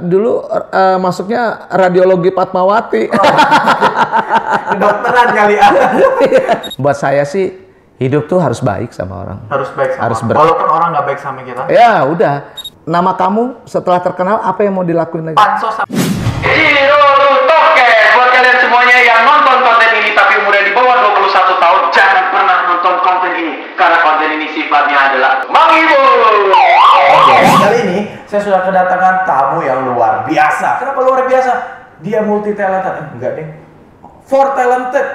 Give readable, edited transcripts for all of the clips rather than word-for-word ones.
Dulu masuknya radiologi Fatmawati. Kedokteran kali ya. Buat saya sih hidup tuh harus baik sama orang. Harus baik sama Harus orang. Walaupun orang nggak baik sama kita. Ya udah. Nama kamu setelah terkenal apa yang mau dilakuin lagi? Pansos. Buat kalian semuanya yang nonton konten ini tapi umurnya di bawah 21 tahun, jangan pernah nonton konten ini karena konten ini sifatnya adalah menghibur. Kali ini saya sudah kedatangan tamu yang luar biasa. Kenapa luar biasa? Dia multi talented. Enggak deh. For talented.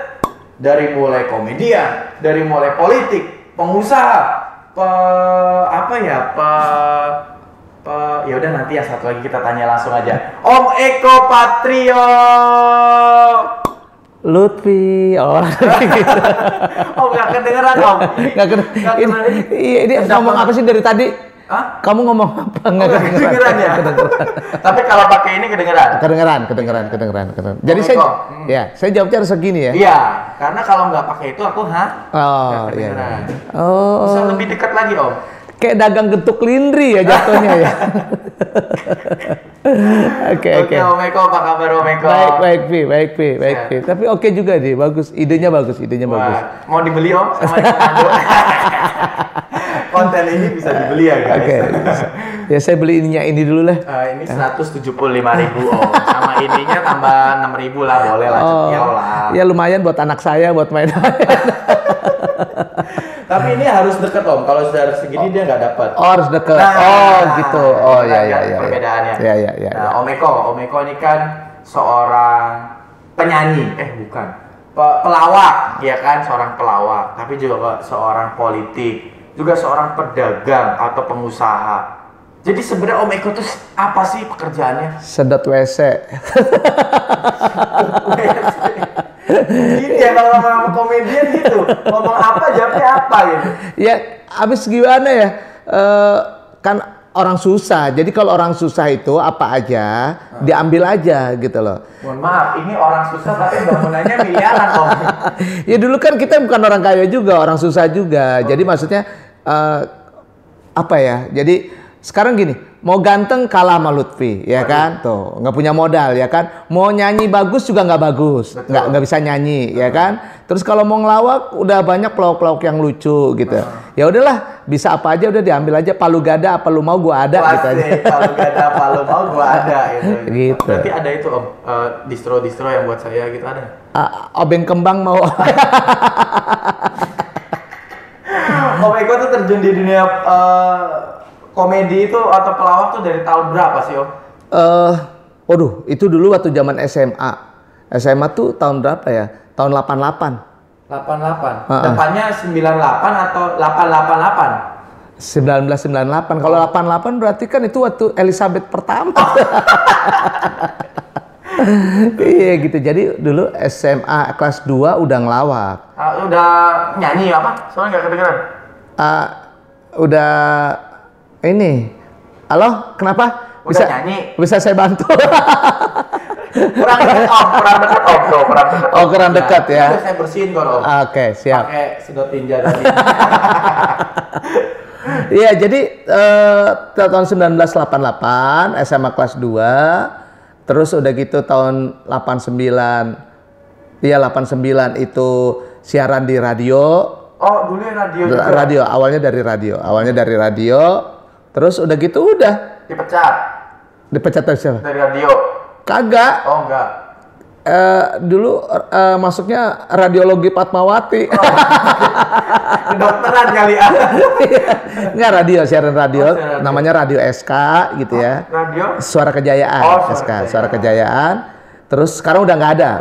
Dari mulai komedian, dari mulai politik, pengusaha, ya udah nanti yang satu lagi kita tanya langsung aja. Om Eko Patrio. Lutfi, gitu. Oh nggak kedengeran Om. Nggak kedengeran. Ini ngomong apa sih dari tadi? Hah? Kamu ngomong apa? Nggak kedengeran ya? Tapi kalau pakai ini kedengeran? Kedengeran. Jadi saya jawabnya harus segini ya? Iya, karena kalau nggak pakai itu aku Oh iya. Oh. Bisa lebih dekat lagi Om. Kayak dagang gentuk lindri ya jatuhnya ya. Oke. Om Eko, apa kabar Om Eko? Baik, Pi. Tapi oke juga nih, bagus. Idenya bagus. Mau dibeli Om sama Eko? Konten ini bisa dibeli ya guys. Oke. Ya saya beli ini dulu lah. Ini 175.000 Om. Sama ininya tambah 6.000 lah, boleh lah, cetiau lah. Ya lumayan buat anak saya buat main. Tapi ini harus deket Om. Kalau sudah segini dia nggak dapat. Oh harus deket. Gitu. Oh iya. Perbedaannya. Iya. Nah, Om Eko ini kan seorang penyanyi. Bukan. Pelawak, ya kan, seorang pelawak. Tapi juga seorang politik, juga seorang pedagang atau pengusaha. Jadi sebenarnya Om Eko tuh apa sih pekerjaannya? Sedot WC. Gini ya kalau ngomong komedian gitu, ngomong apa jawabnya apa gitu. Ya abis gimana ya, kan orang susah, jadi kalau orang susah itu apa aja diambil aja gitu loh. Mohon maaf, ini orang susah tapi bangunannya miliaran Om. Ya dulu kan kita bukan orang kaya juga, orang susah juga. Jadi maksudnya apa ya, jadi sekarang gini, mau ganteng kalah sama Lutfi, ya kan? Tuh, nggak punya modal, ya kan? Mau nyanyi bagus juga nggak bagus, nggak bisa nyanyi, ya kan? Terus kalau mau ngelawak, udah banyak pelawak-pelawak yang lucu, gitu. Ya udahlah, bisa apa aja udah diambil aja. Palu gada, apa lu mau gua ada, gitu aja. Palu gada, apa lu mau gua ada, gitu. Gitu. Berarti ada itu Om, distro yang buat saya gitu ada? Obeng kembang mau. Om Eko tuh terjun di dunia komedi itu atau pelawak tuh dari tahun berapa sih Om? Waduh, itu dulu waktu zaman SMA. SMA tuh tahun berapa ya? Tahun 88. 88. Depannya 98 atau 888? 1998. Kalau 88 berarti kan itu waktu Elizabeth pertama. Iya gitu. Jadi dulu SMA kelas 2 udah ngelawak. Udah nyanyi apa? Soalnya nggak kedengeran. Udah ini. Halo, kenapa? Udah nyanyi. Bisa saya bantu? Kurang dekat Om. Kurang dekat ya. Bisa saya bersihin kok Om. Oke, siap. Pakai sedot tinja tadi. Iya, jadi tahun 1988 SMA kelas 2. Terus udah gitu tahun 89. Iya, 89 itu siaran di radio. Oh, dulu radio juga. Radio, awalnya dari radio. Terus udah gitu udah dipecat dari siapa? Dari radio. Kagak. Oh, enggak. Dulu masuknya radiologi Fatmawati. Kedokteran kali ya. Enggak, siaran radio. Namanya Radio SK gitu ya. Radio? Suara Kejayaan. SK, Suara Kejayaan. Terus sekarang udah nggak ada.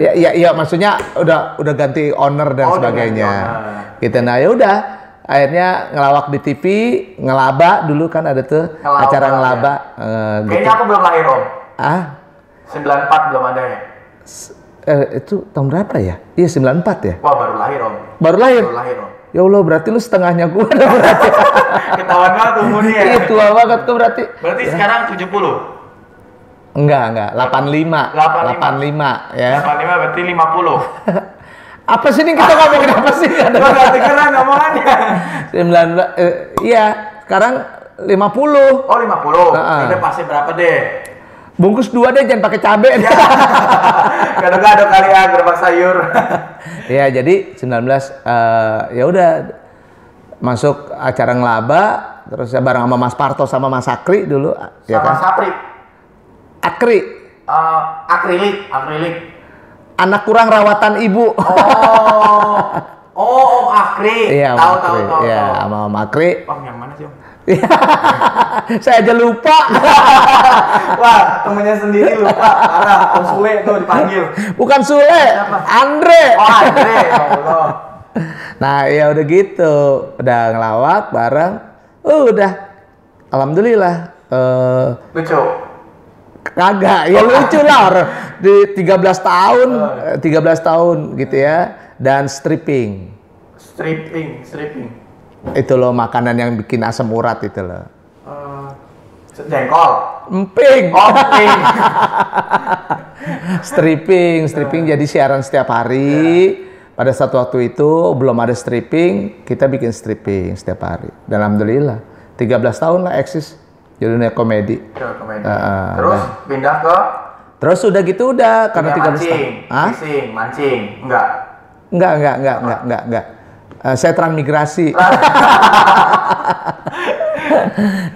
Ya, maksudnya udah ganti owner dan sebagainya. Gitu. Nah, ya udah. Akhirnya ngelawak di TV, ngelaba dulu kan ada tuh acara ngelaba. Gitu. Kayaknya aku belum lahir Om. 94 belum ada ya? Itu tahun berapa ya? Iya 94 ya? Wah baru lahir Om. Baru lahir Om. Ya Allah, berarti lu setengahnya gua dah berarti. Ketahuan banget umurnya ya? Iya tua banget tuh berarti. Berarti ya. Sekarang 70? Enggak, 85 ya. 85 berarti 50. Apa sih ini kita ngomongin apa sih? Ada nggak kedengeran ngomongannya? 19, iya sekarang 50. Oh 50. Ini pasti berapa deh? Bungkus 2 deh, jangan pakai cabai. Ya. Gado-gado kali ya, gerobak sayur. Ya, jadi 19 ya udah masuk acara ngelaba, terus ya bareng sama Mas Parto sama Mas Akri dulu. Ya Sama kan? Sapri. Akri. Akrilik. Anak kurang rawatan ibu. Oh, Akri. Iya, Tahu. Iya, sama Om Akri. Om yang mana sih, Om? Saya aja lupa. Wah, temennya sendiri lupa. Parah, Om Sule tuh dipanggil. Bukan Sule, Siapa? Andre. Oh, Andre. Ya Allah. Nah, ya udah gitu. Udah ngelawak bareng. Udah. Alhamdulillah. Lucu. Kagak, ya lucu lah. Di 13 tahun, 13 tahun gitu ya. Dan stripping. Stripping. Itu loh makanan yang bikin asam urat itu loh. Jengkol. Emping. Oh, emping. Stripping jadi siaran setiap hari. Pada saat waktu itu belum ada stripping, kita bikin stripping setiap hari. Dan alhamdulillah 13 tahun lah eksis di dunia komedi. Terus pindah ke Terus udah gitu udah karena 13 tahun. Mancing. Enggak. Saya transmigrasi.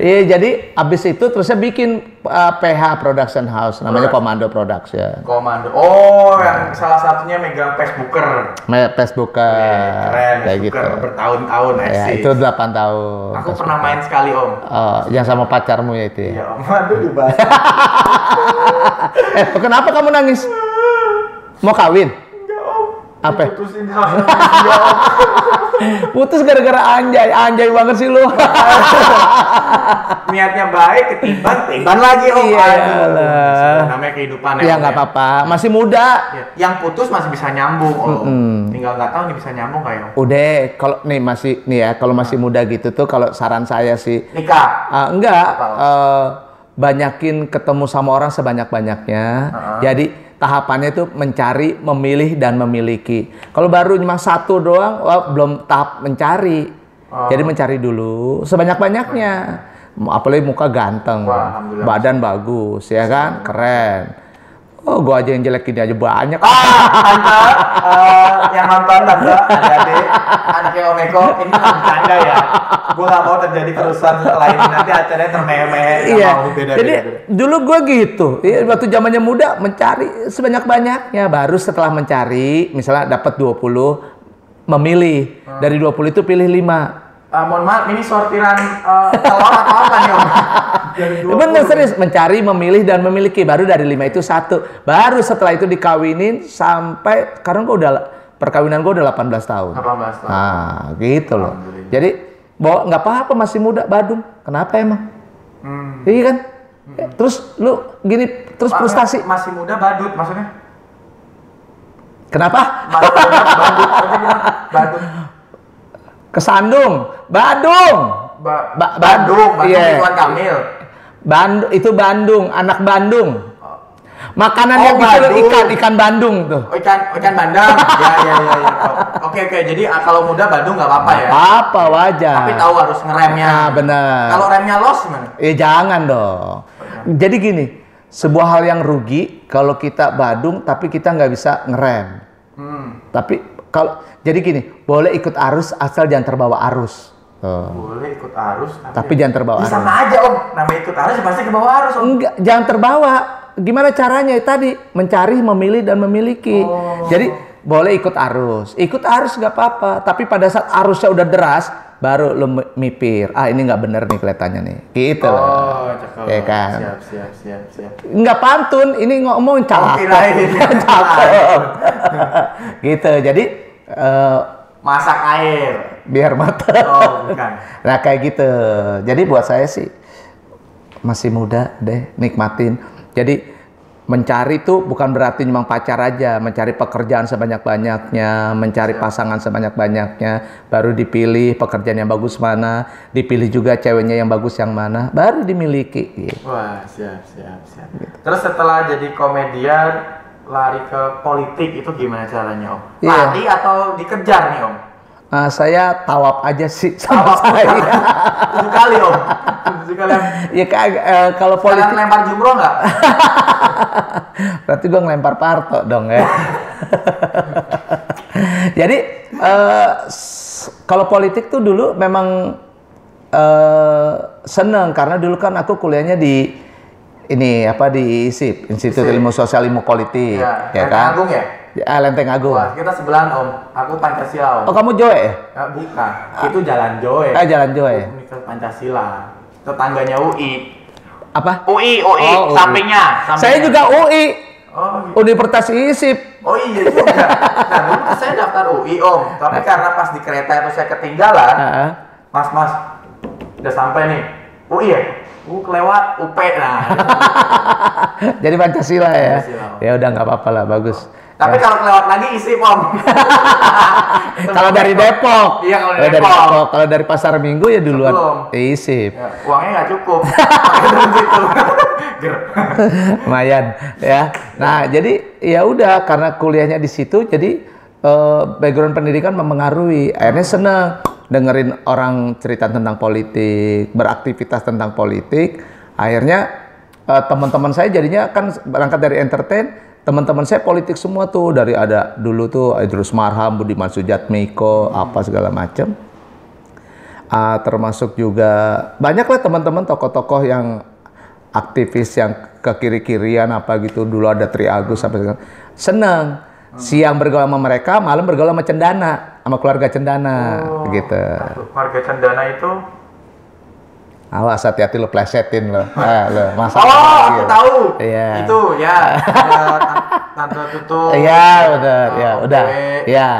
Iya, jadi abis itu terus saya bikin PH Production House, namanya Komando Production. Komando. Oh, yang salah satunya megang Facebooker. Facebooker, kayak gitu. Bertahun-tahun Ya, itu 8 tahun. Aku pernah main sekali, Om. Yang sama pacarmu ya itu ya? Iya, Om. Aduh, dibahas. Kenapa kamu nangis? Mau kawin? Enggak, Om. Apa? Putusin di sosial media, Om. Putus gara-gara anjay banget sih lu. Niatnya baik, ketiban lagi, Om. Iyalah. Namanya kehidupan Ya nggak apa-apa, masih muda. Yang putus masih bisa nyambung, Om. Tinggal nggak tahu nih bisa nyambung nggak, Om. Udah, kalau nih masih nih ya, kalau masih muda gitu tuh, kalau saran saya sih Nikah. enggak, banyakin ketemu sama orang sebanyak-banyaknya. Jadi tahapannya itu mencari, memilih, dan memiliki. Kalau baru cuma satu doang, belum tahap mencari. Jadi mencari dulu sebanyak-banyaknya. Apalagi muka ganteng, badan bagus, ya kan, keren. Oh, gua aja yang jelek ini aja banyak. Tante, yang nonton tante, adik-adik, anaknya Om Eko, ini bercanda ya. Gue nggak mau terjadi kerusuhan setelah ini, nanti acaranya termeme. Iya. Jadi dulu gue gitu, waktu zamannya muda mencari sebanyak-banyaknya, baru setelah mencari, misalnya dapat 20, memilih. Dari 20 itu pilih 5. Mohon maaf, ini sortiran telur atau apa nih, Om? Bener serius, mencari, memilih, dan memiliki. Baru dari 5 itu 1. Baru setelah itu dikawinin sampai, karena gue udah, perkawinan gue udah 18 tahun. 18 tahun. Nah, gitu loh. Jadi, nggak apa-apa masih muda, Badung. Kenapa emang? Iya kan? Terus lu gini, terus frustasi. Masih muda badut, maksudnya? Kenapa? Badut. Kesandung, Badung. Bandung, iya. Ridwan Kamil. Itu Bandung, anak Bandung. Makanan yang ikan Bandung tuh. Ikan bandeng. Ya. Oke. Jadi kalau muda Bandung nggak apa-apa ya. Apa wajar. Tapi tahu harus ngeremnya. Nah, benar. Kalau remnya los gimana? Jangan dong. Jadi gini, sebuah hal yang rugi kalau kita Badung tapi kita nggak bisa ngerem. Tapi jadi gini, boleh ikut arus asal jangan terbawa arus. Boleh ikut arus, tapi jangan terbawa arus. Sama aja, Om. Namanya ikut arus pasti ke bawah arus, Om. Enggak, jangan terbawa. Gimana caranya tadi? Mencari, memilih, dan memiliki. Jadi boleh ikut arus. Ikut arus nggak apa-apa. Tapi pada saat arusnya udah deras, baru lo mipir. Ini nggak bener nih kelihatannya nih. Gitu loh. Cakep. Ya kan? Siap. Nggak pantun. Ini ngomong cakep. Gitu. Jadi masak air biar matang. Bukan. Nah kayak gitu. Jadi buat saya sih masih muda deh, nikmatin. Jadi mencari tuh bukan berarti cuma pacar aja, mencari pekerjaan sebanyak-banyaknya, mencari pasangan sebanyak-banyaknya, baru dipilih pekerjaan yang bagus mana, dipilih juga ceweknya yang bagus yang mana, baru dimiliki. Gitu. Wah, siap. Gitu. Terus setelah jadi komedian, lari ke politik itu gimana caranya, Om? Lari atau dikejar nih, Om? Saya tawaf aja sih sama Tawaf saya. 7 kali Om. 7 kali. Ya kalau politik Kalian lempar jumroh nggak? berarti gua ngelempar Parto dong ya. Jadi kalau politik tuh dulu memang seneng karena dulu kan aku kuliahnya di ini di ISIP, Institut Ilmu Sosial Ilmu Politik, ya kan? Agung ya? Lenteng Agung. Wah, kita sebelahan Om. Aku Pancasila Om. Oh, kamu Joe ya? Bukan, itu Jalan Joe. Jalan Joe ya? Universitas Pancasila. Tetangganya UI. Apa? UI, Oh, UI. sampingnya. Saya juga UI. Oh, Universitas ISIP. oh iya juga. Nah, dulu tuh saya daftar UI Om. Tapi karena pas di kereta itu saya ketinggalan. Mas, udah sampai nih. UI ya? Kelewat UP. Nah. Jadi Pancasila ya? Pancasila, Om. Ya udah nggak apa-apa lah, bagus. Tapi kalau kelewat lagi ISIP Om. Kalau dari Depok. Iya, kalau dari Depok. Kalau dari Pasar Minggu ya duluan Sebelum. ISIP. Ya, uangnya nggak cukup. Pakai situ. Lumayan ya. Nah, jadi ya udah karena kuliahnya di situ jadi background pendidikan mempengaruhi. Akhirnya seneng dengerin orang cerita tentang politik, beraktivitas tentang politik. Akhirnya teman-teman saya jadinya kan berangkat dari entertain. Teman-teman saya politik semua tuh, dari ada dulu tuh Idrus Marham, Budiman Sujatmiko, apa segala macam. Termasuk juga banyaklah teman-teman tokoh-tokoh yang aktivis yang ke kiri-kirian apa gitu. Dulu ada Tri Agus apa segala. Seneng. Siang bergaul sama mereka, malam bergaul sama Cendana, sama keluarga Cendana gitu. Keluarga Cendana itu Awas, hati-hati lo plesetin lo. Masa aku tahu. Iya. Itu ya. Tante Tutu. Iya, benar. Ya, udah. Iya.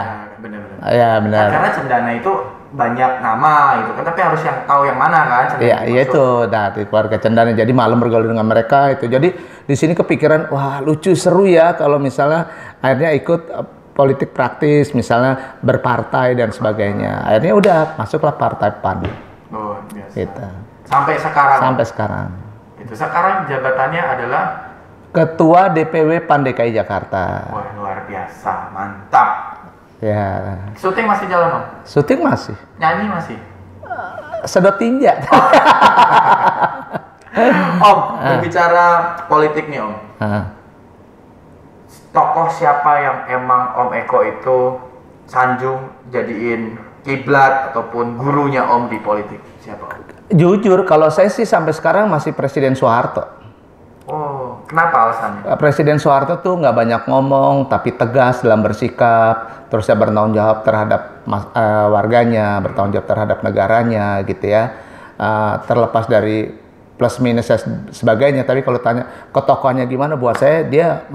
Benar-benar. Iya, benar. Karena Cendana itu banyak nama gitu kan, tapi harus yang tahu yang mana kan. Iya itu. Nah, di keluarga Cendana. Jadi malam bergaul dengan mereka itu. Jadi di sini kepikiran, wah lucu seru ya kalau misalnya akhirnya ikut politik praktis, misalnya berpartai dan sebagainya. Akhirnya udah masuklah Partai PAN. Oh, biasa. Gitu. Sampai sekarang. Sampai sekarang. Itu sekarang jabatannya adalah Ketua DPW PAN DKI Jakarta. wah, luar biasa, mantap. Ya. Syuting masih jalan Om? Syuting masih. Nyanyi masih? Sedot tinja. Om, berbicara politik nih Om. Tokoh siapa yang emang Om Eko itu sanjung jadiin kiblat ataupun gurunya Om di politik? Siapa Om? Jujur, kalau saya sih sampai sekarang masih Presiden Soeharto. Oh, kenapa alasannya? Presiden Soeharto tuh nggak banyak ngomong, tapi tegas dalam bersikap, terus dia bertanggung jawab terhadap warganya, bertanggung jawab terhadap negaranya, gitu ya. Terlepas dari plus minus dan sebagainya, tapi kalau tanya ke tokohnya gimana, buat saya dia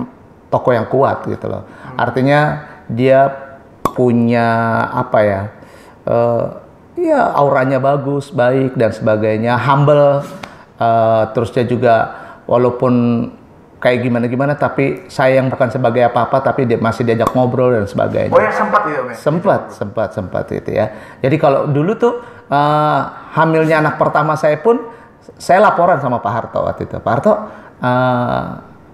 tokoh yang kuat gitu loh. Artinya dia punya apa ya? Ya auranya bagus, baik dan sebagainya, humble. Terus dia juga walaupun kayak gimana-gimana, tapi saya yang bukan sebagai apa-apa, tapi dia masih diajak ngobrol dan sebagainya. Oh ya sempat gitu Om? Sempat itu ya. Jadi kalau dulu tuh hamilnya anak pertama saya pun, saya laporan sama Pak Harto waktu itu. Pak Harto,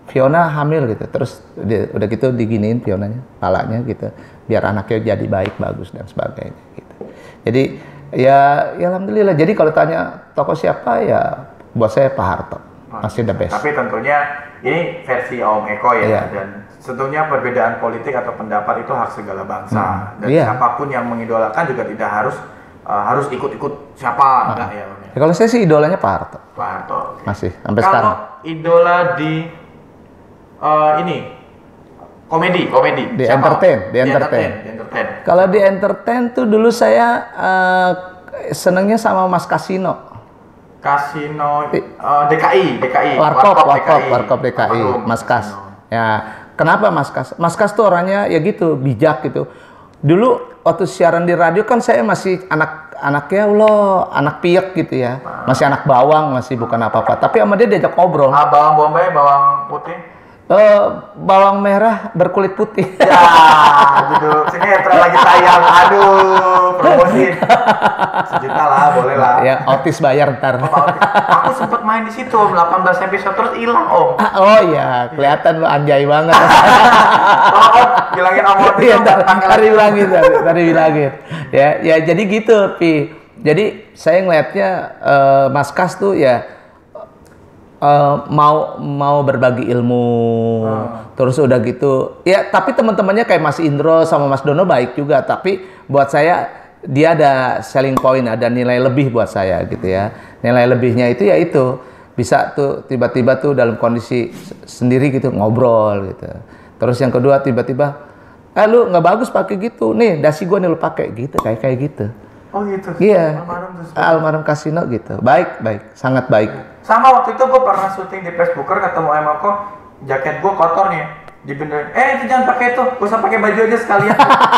Fiona hamil gitu, terus udah gitu diginiin Fionanya, palanya gitu, biar anaknya jadi baik, bagus dan sebagainya gitu. Jadi ya alhamdulillah. Jadi kalau tanya tokoh siapa ya buat saya Pak Harto masih the best. Tapi tentunya ini versi Om Eko ya, Iya. dan tentunya perbedaan politik atau pendapat itu hak segala bangsa. Dan Iya. siapapun yang mengidolakan juga tidak harus ikut-ikut siapa enggak ya Om ya. Ya, kalau saya sih idolanya Pak Harto Pak Harto. Oke. masih sampai Kalau sekarang. idola di ini komedi Di siapa? entertain, di Di entertain. entertain. Kalau di entertain tuh dulu saya senengnya sama Mas Kasino. Kasino DKI. Warkop DKI, Almarhum Mas Kas. Kasino. Ya, kenapa Mas Kas? Mas Kas tuh orangnya ya gitu, bijak gitu. Dulu waktu siaran di radio kan saya masih anaknya anak piek gitu ya. Masih anak bawang, masih bukan apa-apa. Tapi sama dia diajak ngobrol. Bawang bombay, bawang putih. Bawang merah berkulit putih. Ya, gitu. Sinetron lagi tayang. Aduh, promosiin. 1 juta lah, boleh lah. Ya, Otis bayar ntar. Aku sempet main di situ, 18 episode terus hilang, Om. Oh iya, kelihatan lu anjay banget. Om, bilangin Om Otis. Iya, tadi bilangin. Ya, jadi gitu, Pi. Jadi saya ngelihatnya Mas Kas tuh ya mau berbagi ilmu, terus udah gitu. Ya, tapi teman-temannya kayak Mas Indro sama Mas Dono baik juga. Tapi buat saya dia ada selling point, ada nilai lebih buat saya gitu ya. Nilai lebihnya itu ya itu bisa tuh tiba-tiba tuh dalam kondisi sendiri gitu ngobrol gitu. Terus yang kedua tiba-tiba, lu nggak bagus pakai gitu. Nih dasi gua nih lu pakai gitu, kayak gitu. Oh gitu. Iya. Almarhum Kasino gitu. Baik, sangat baik. Sama waktu itu gue pernah syuting di Facebooker ketemu emang kok jaket gue kotor nih. Dibenerin. Itu jangan pakai itu. Gak usah pakai baju aja sekalian.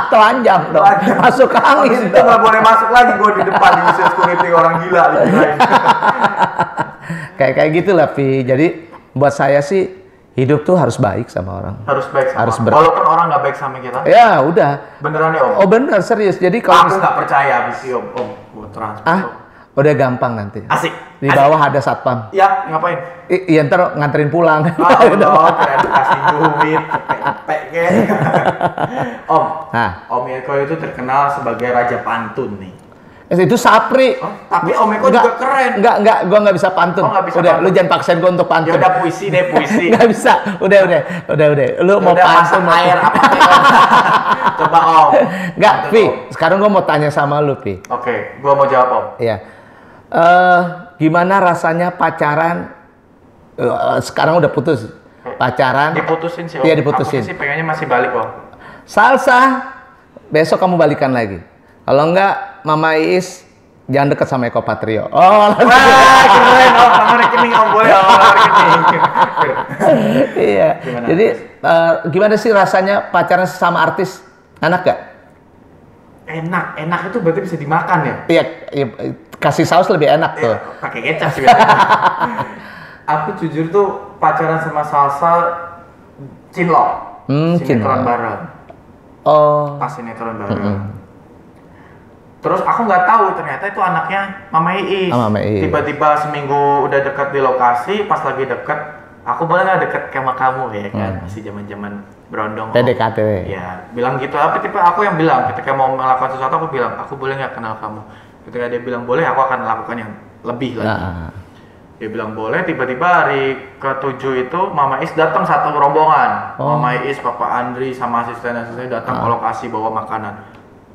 Telanjang dong. Masuk angin. Itu nggak boleh masuk lagi gue di depan di security orang gila dikirain. kayak gitulah, Pi. Jadi buat saya sih hidup tuh harus baik sama orang. Harus baik sama orang. Walaupun orang nggak baik sama kita. Ya udah. Beneran ya Om? Oh bener, serius. Jadi kalau aku nggak percaya abis Om. Gue transport. Udah gampang nanti. Asik. Di bawah ada satpam. Iya, ngapain? Iya ntar nganterin pulang. Keren kasih duit, cepet Om. Om Eko itu terkenal sebagai raja pantun nih. Itu Sapri. Tapi Om Eko juga keren. Enggak, gua nggak bisa pantun. Udah, lu jangan paksain gua untuk pantun. Ya udah puisi deh, puisi. Nggak bisa. Udah. Lu mau pantun air apa? Coba Om. Enggak, Pi. Sekarang gua mau tanya sama lu, Pi. Oke, gua mau jawab Om. Iya. Gimana rasanya pacaran? Sekarang udah putus. Pacaran. Diputusin sih Om. Iya, diputusin. Aku sih pengennya masih balik Om. Salsa. Besok kamu balikan lagi. Kalau enggak, Mama Iis jangan deket sama Eko Patrio. Wah, keren Om, nomor rekening Om, boleh Om, nomor rekening. Iya. Jadi gimana sih rasanya pacaran sama artis? Enak gak? Enak itu berarti bisa dimakan ya? Iya, kasih saus lebih enak tuh. Pakai kecap sih. Aku jujur tuh pacaran sama Salsa cinlok. Sinetron bareng. Oh. Pas sinetron bareng. Terus aku nggak tahu ternyata itu anaknya Mama Iis. Mama Iis. Tiba-tiba seminggu udah deket di lokasi, pas lagi deket, aku boleh nggak deket sama kamu ya kan? Masih zaman-zaman berondong. PDKT. Ya, bilang gitu. Tapi tipe aku yang bilang ketika mau melakukan sesuatu aku bilang, aku boleh nggak kenal kamu? Ketika dia bilang boleh, aku akan melakukan yang lebih lagi. Dia bilang boleh. Tiba-tiba hari ke-7 itu Mama Iis datang satu rombongan. Mama Iis, Papa Andri sama asisten-asisten datang ke lokasi bawa makanan.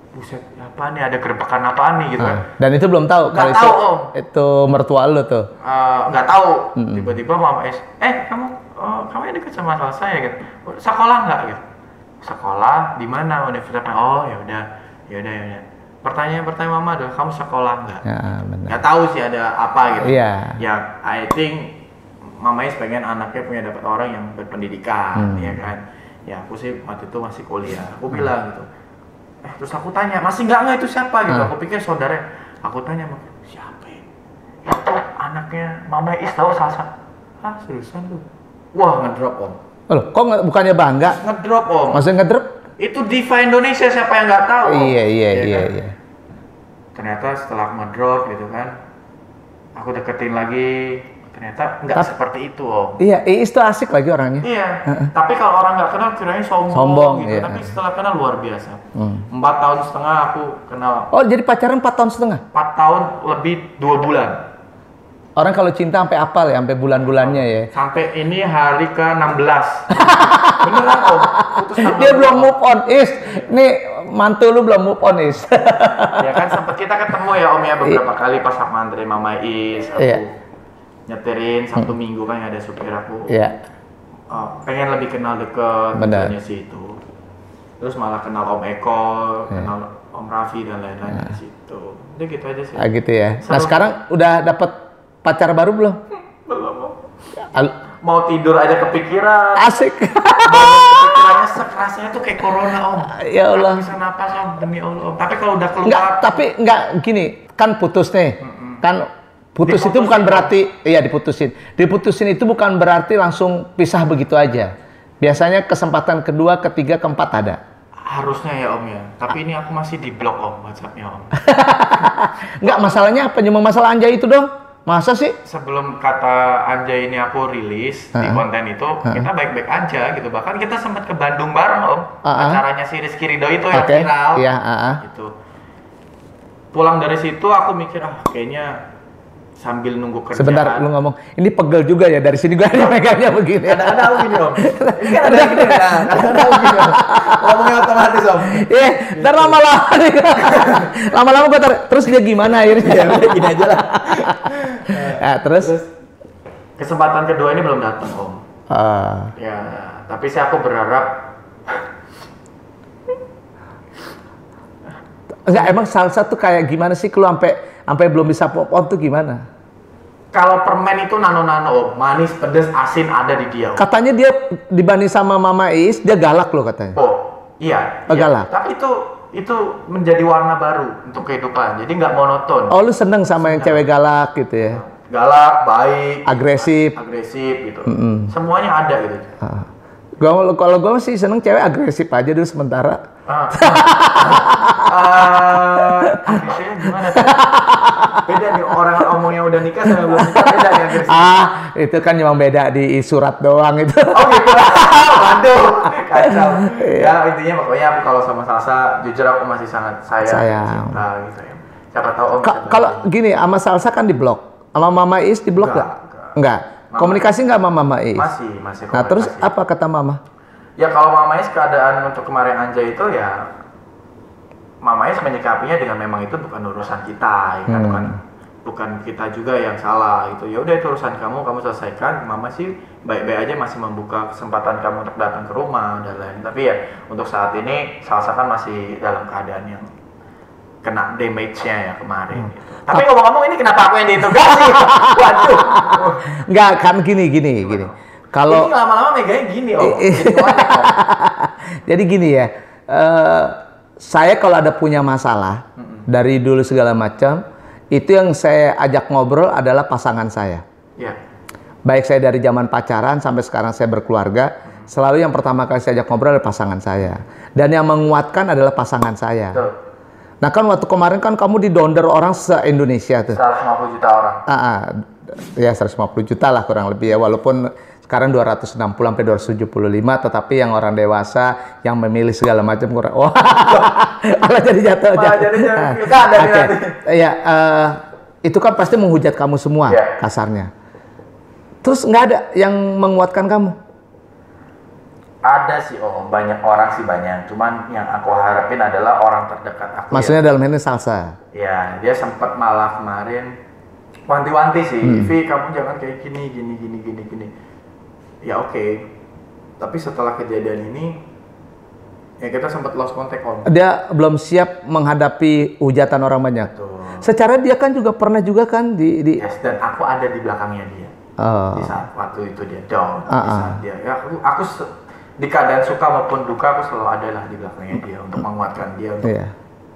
Buset, apa nih, ada gerebekan apaan nih gitu kan. Dan itu belum tahu kalau itu Om. Itu mertua lu tuh. Nggak tahu. Tiba-tiba Mama Is, kamu yang deket sama Salsa ya gitu. Sekolah nggak gitu? Sekolah di mana universitasnya? Oh ya udah. Pertanyaan pertama Mama adalah kamu sekolah nggak? Ya, benar. Nggak tahu sih ada apa gitu. Iya. Ya I think Mama Is pengen anaknya punya dapat orang yang berpendidikan, ya kan. Ya aku sih waktu itu masih kuliah. Aku bilang gitu. Terus aku tanya, masih nggak itu siapa gitu? Aku pikir saudara. Aku tanya, siapa? Itu anaknya Mama Is, tahu Salsa. Seriusan lu? Wah, ngedrop Om. Loh, kok bukannya bangga? Ngedrop Om. Maksudnya ngedrop? Itu diva Indonesia, siapa yang nggak tahu? Iya. Ternyata setelah ngedrop gitu kan, aku deketin lagi. Ternyata nggak seperti itu Om. Iya, Iis tuh asik lagi orangnya. Iya, tapi kalau orang nggak kenal kiranya sombong gitu. Iya. Tapi setelah kenal luar biasa. 4 tahun setengah aku kenal. Oh, jadi pacaran 4 tahun setengah? 4 tahun lebih 2 bulan. Orang kalau cinta sampai apal ya, sampai bulan-bulannya ya. Sampai ini hari ke-16. Beneran Om. Dia belum move on, Is. Nih mantu lu belum move on, Is. Ya kan sempat kita ketemu ya Om ya beberapa kali pas sama Andre Mama Is. Aku nyeterin Sabtu Minggu kan ada supir aku. Iya. Pengen lebih kenal deket misalnya sih itu. Terus malah kenal Om Eko, kenal Om Raffi dan lain-lain di situ. Udah gitu aja sih. Gitu ya. Nah sekarang udah dapet pacar baru belum? Belum. Mau tidur aja kepikiran. Asik. Pikirannya rasanya tuh kayak corona Om. Ya Allah. Bisa napas Om, demi Allah Om. Tapi kalau udah keluar. Enggak gini, kan putus nih. Kan putus itu bukan berarti diputusin. Diputusin itu bukan berarti langsung pisah begitu aja. Biasanya kesempatan kedua, ketiga, keempat ada. Harusnya ya Om ya. Tapi ini aku masih di blok Om, WhatsApp-nya Om. Enggak, masalahnya apa? Cuma masalah Anjay itu dong. Masa sih? Sebelum kata Anjay ini aku rilis di konten itu, kita baik-baik aja gitu. Bahkan kita sempat ke Bandung bareng Om. Acaranya si Rizky Ridho itu yang viral. Iya, gitu. Pulang dari situ aku mikir, kayaknya sambil nunggu kerjaan. Sebentar, lu ngomong, ini pegel juga ya, dari sini gua megangnya begini. Kadang-kadang aku gini Om. Ini kan ada gini, kadang-kadang aku gini Om. Ngomongnya otomatis Om. Iya, ntar lama-lama nih. Lama-lama gua terus dia gimana akhirnya? Ya udah gini aja lah. Terus kesempatan kedua ini belum datang Om. Ya, tapi sih aku berharap. Enggak, emang salsa tuh kayak gimana sih? Kalau sampai belum bisa pop on tuh gimana? Kalau permen itu nano-nano Om, manis, pedas, asin ada di dia Om. Katanya dia dibanding sama Mama Is, dia galak loh katanya. Oh, iya. Galak. Tapi itu menjadi warna baru untuk kehidupan. Jadi nggak monoton. Oh, lu seneng sama yang cewek galak gitu ya? Galak, baik, agresif gitu. Semuanya ada gitu. Kalau gue sih seneng cewek agresif aja dulu sementara. Agresifnya gimana tuh? Beda nih, orang omongnya udah nikah sama belum nikah beda nih agresif. Itu kan memang beda di surat doang itu. Oh gitu. Waduh, kacau. Ya intinya pokoknya aku kalau sama Salsa jujur aku masih sangat sayang. Cinta gitu ya. Siapa tahu Om. Kalau gini, sama Salsa kan di blok. Sama Mama Is di blok nggak? Enggak. Komunikasi nggak sama Mama Is? Masih komunikasi. Nah terus apa kata Mama? Ya kalau Mama Is keadaan untuk kemarin Anjay itu ya Mama Is menyikapinya dengan memang itu bukan urusan kita, ya kan? Bukan kita juga yang salah gitu. Ya udah itu urusan kamu selesaikan. Mama sih baik-baik aja masih membuka kesempatan kamu untuk datang ke rumah dan lain. Tapi ya untuk saat ini Salsa kan masih dalam keadaan yang kena damage-nya ya kemarin. Gitu. Tapi ngomong-ngomong ini kenapa aku yang ditugasi? Waduh. Enggak, kan gini. Kalau ini lama-lama meganya gini jadi gini ya. Saya kalau ada punya masalah dari dulu segala macam, itu yang saya ajak ngobrol adalah pasangan saya. Yeah. Baik saya dari zaman pacaran sampai sekarang saya berkeluarga, selalu yang pertama kali saya ajak ngobrol adalah pasangan saya. Dan yang menguatkan adalah pasangan saya. Betul. Nah kan waktu kemarin kan kamu didonder orang se-Indonesia tuh. 150 juta orang. Ya 150 juta lah kurang lebih ya, walaupun sekarang 260 sampai 275, tetapi yang orang dewasa yang memilih segala macam kurang. Wah, malah jadi jatuh. Oke. Ya, itu kan pasti menghujat kamu semua, kasarnya. Terus nggak ada yang menguatkan kamu? Ada sih banyak orang sih banyak. Cuman yang aku harapin adalah orang terdekat aku. Maksudnya dalam ini Salsa? Ya, dia sempat malah kemarin wanti-wanti sih. Vi, kamu jangan kayak gini. Ya oke. Tapi setelah kejadian ini, ya kita sempat lost contact Om. Dia belum siap menghadapi hujatan orang banyak. Betul. Secara dia kan juga pernah juga kan di Yes, dan aku ada di belakangnya dia. Di saat waktu itu dia down, di saat dia. Ya aku di keadaan suka maupun duka aku selalu ada lah di belakangnya dia untuk menguatkan dia. Untuk,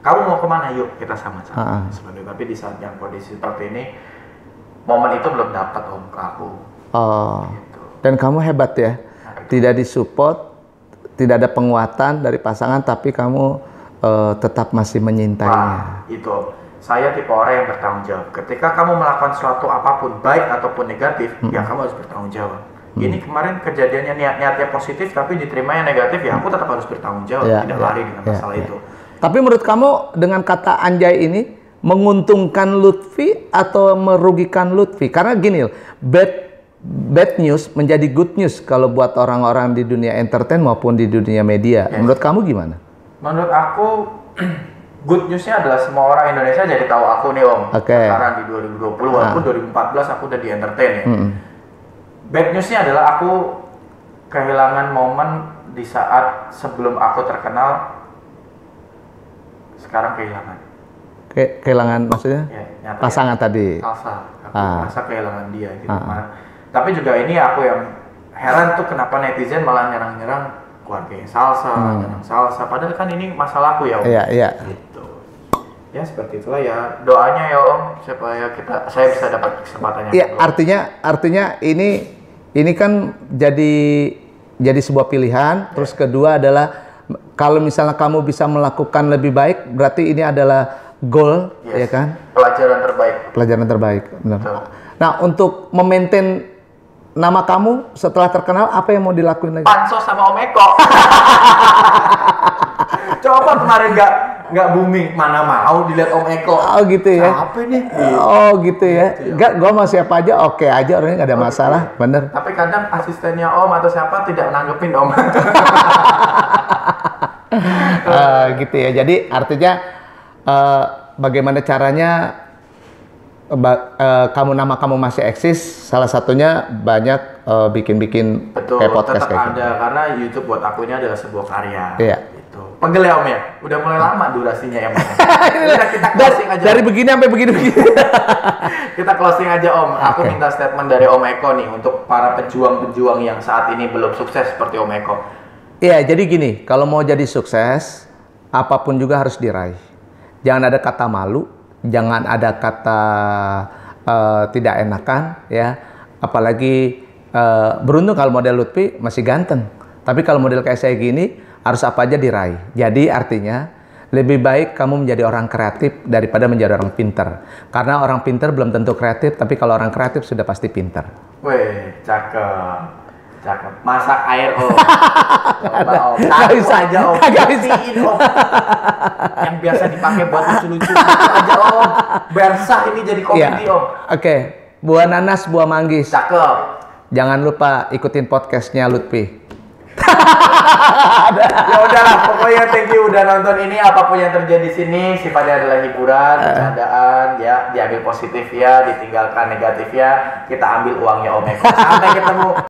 kamu mau kemana? Yuk kita sama-sama. Sebenarnya. Tapi di saat yang kondisi seperti ini, momen itu belum dapat Om ke aku. Gitu. Dan kamu hebat ya, tidak disupport, tidak ada penguatan dari pasangan, tapi kamu tetap masih menyintainya. Itu, saya tipe orang yang bertanggung jawab. Ketika kamu melakukan suatu apapun, baik ataupun negatif, ya kamu harus bertanggung jawab. Ini kemarin kejadiannya niatnya positif, tapi diterimanya negatif, ya aku tetap harus bertanggung jawab, tidak lari dengan masalah itu. Tapi menurut kamu dengan kata Anjay ini menguntungkan Lutfi atau merugikan Lutfi? Karena gini, bad news menjadi good news kalau buat orang-orang di dunia entertain maupun di dunia media. Menurut kamu gimana? Menurut aku good newsnya adalah semua orang Indonesia jadi tahu aku nih Om. Sekarang di 2020 walaupun 2014 aku udah di entertain ya. Bad newsnya adalah aku kehilangan momen di saat sebelum aku terkenal. Sekarang kehilangan. Kehilangan maksudnya? Ya, pasangan tadi. Salsa. Aku merasa kehilangan dia gitu. Tapi juga ini aku yang heran tuh kenapa netizen malah nyerang-nyerang keluarganya Salsa, nyerang Salsa. Padahal kan ini masalahku ya Om. Iya. Gitu. Ya seperti itulah ya. Doanya ya Om supaya saya bisa dapat kesempatannya. Iya, artinya ini kan jadi jadi sebuah pilihan. Terus kedua adalah kalau misalnya kamu bisa melakukan lebih baik, berarti ini adalah goal, ya kan? Pelajaran terbaik. Pelajaran terbaik, benar. Betul. Nah, untuk memaintain nama kamu setelah terkenal, apa yang mau dilakuin lagi? Pansos sama Om Eko. Coba kemarin nggak booming, mana mau dilihat Om Eko. Oh gitu ya? Apa nih? Oh gitu ya? Enggak, gue mau siapa aja, oke aja, orangnya nggak ada masalah, bener. Tapi kadang asistennya Om atau siapa tidak nanggepin Om. Gitu ya, jadi artinya bagaimana caranya nama kamu masih eksis, salah satunya banyak bikin-bikin Betul, kayak podcast tetap kayak ada gitu. Karena YouTube buat akunya adalah sebuah karya. Iya. Gitu. Pegel ya Om ya? Udah mulai lama durasinya ya Om. Udah kita closing aja. Dari begini sampai begini-begini. Kita closing aja Om. Aku Oke. minta statement dari Om Eko nih untuk para pejuang-pejuang yang saat ini belum sukses seperti Om Eko. Iya, jadi gini, kalau mau jadi sukses, apapun juga harus diraih. Jangan ada kata malu, jangan ada kata tidak enakan, ya. Apalagi beruntung kalau model Lutfi masih ganteng. Tapi kalau model kayak saya gini, harus apa aja diraih. Jadi artinya, lebih baik kamu menjadi orang kreatif daripada menjadi orang pinter. Karena orang pinter belum tentu kreatif, tapi kalau orang kreatif sudah pasti pinter. Weh, cakep. Cakep. Masak air Om. Coba Om. Nggak Satu bisa. aja Om. Nggak bisa. Kasihin, Om. Yang biasa dipakai buat lucu-lucu itu aja Om. Bersah ini jadi komedi Iya. Om. Oke, buah nanas, buah manggis. Cakep. Jangan lupa ikutin podcastnya Lutfi. Ya udahlah, pokoknya thank you udah nonton ini. Apapun yang terjadi di sini sifatnya adalah hiburan, bercandaan, ya diambil positif ya, ditinggalkan negatif ya. Kita ambil uangnya Om Eko. Sampai ketemu.